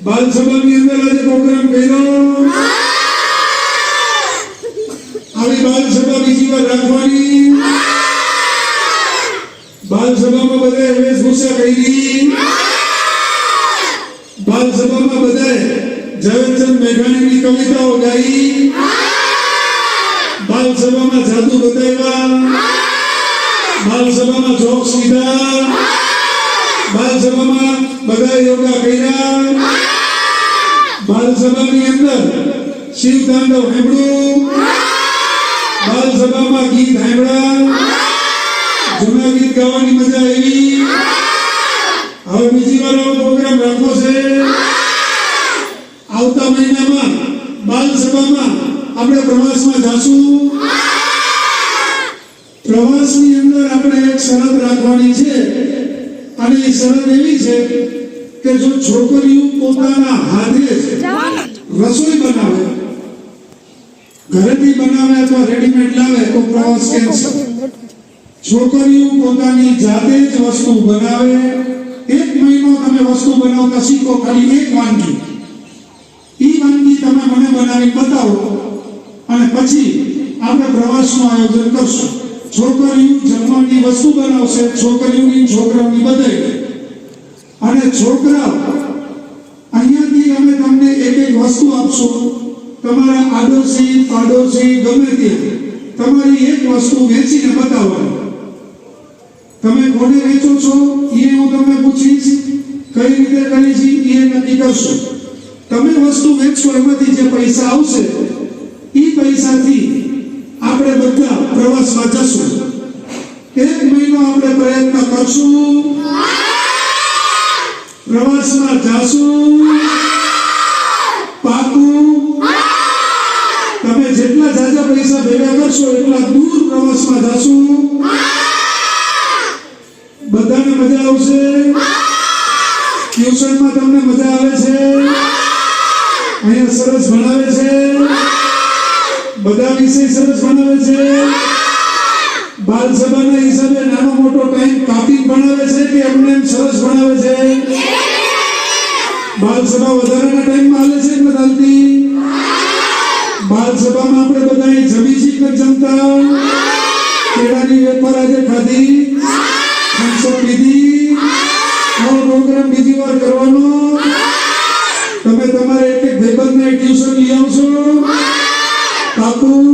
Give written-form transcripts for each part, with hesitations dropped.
बाल सभा ની અંદર આજે પ્રોગ્રામ કર્યો આવી બાલ સભા બીજી વાર રાખવાની बाल सभा में बधाए वेशभूषा કરી बाल सभा में बधाए ઝવેરચંદ મેઘાણીની કવિતાઓ ગાઈ बाल सभा में जादू बताव्યા बाल सभा में जोक्स લીધા बाल सभा में बधाए योगा કર્યા बाल सभा ની અંદર શિવ તાંડવ સાંભળ્યું बाल सभा में ગીત સાંભળ્યા જૂના ગીત ગાવાની મજા આવી હવે બીજી વાર પ્રોગ્રામ રાખવો છે આવતા મહિનામાં બાલ સભામાં આપણે પ્રવાસમાં જાશું પ્રવાસની અંદર આપણે એક શરત રાખવાની છે અને એ શરત એવી છે કે જો છોકરીઓ પોતાના હાથે રસોઈ બનાવે ઘરેથી બનાવે અથવા રેડીમેડ લાવે તો પ્રવાસ કેન્સલ છોકરીઓ પોતાની જાતે જ વસ્તુ બનાવે એક મહિનો તમે વસ્તુ બનાવતા શીખો ખાલી એક વાનગી ઈ વાનગી તમે મને બનાવી બતાવો અને પછી આપણે પ્રવાસનું આયોજન કરશું છોકરીઓ જમવાની વસ્તુ બનાવશે છોકરીઓની છોકરાઓની બધાય અને છોકરાઓ અહીંયાથી અમે તમને એક એક વસ્તુ આપશું તમારા આડોશી પાડોશી ગમે ત્યાં તમારી એક વસ્તુ વેચીને બતાવવાની તમે કોને વેચો છો એ હું તમને પૂછીશ કઈ રીતે કરી છે એ નક્કી કરશું તમે વસ્તુ વેચો એમાંથી જે પૈસા આવશે એ પૈસાથી આપણે બધા પ્રવાસમાં જશું એક મહિનો આપણે પ્રયત્ન કરશું પ્રવાસમાં જશું પાકું તમે જેટલા જાજા પૈસા ભેગા કરશો એટલા દૂર પ્રવાસમાં જશું બધાને મજા આવશે ટ્યુશનમાં તમને મજા આવે છે અહીંયા સરસ ભણાવે છે બધા વિષય સરસ ભણાવે છે બાલ સભાના હિસાબે નાનો મોટો ટાઈમ કાપી ભણાવે છે કે એમને એમ સરસ ભણાવે છે બાલ સભા વધારાના ટાઈમમાં હાલે છે કે ચાલતી બાલ સભામાં આપણે બધા જમી છીએ કે જમતા કેળાની વેફર આજે ખાધી પ્રોગ્રામ બીજી વાર કરવાનો તમે તમારે એક એક ભાઈબંધને ટ્યુશન લઈ આવશો પાકું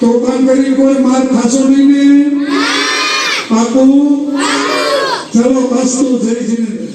તોફાન કરી કોઈ માર ખાશો નહીં ને પાકું ચલો બસ તો જય જીનેન્દ્ર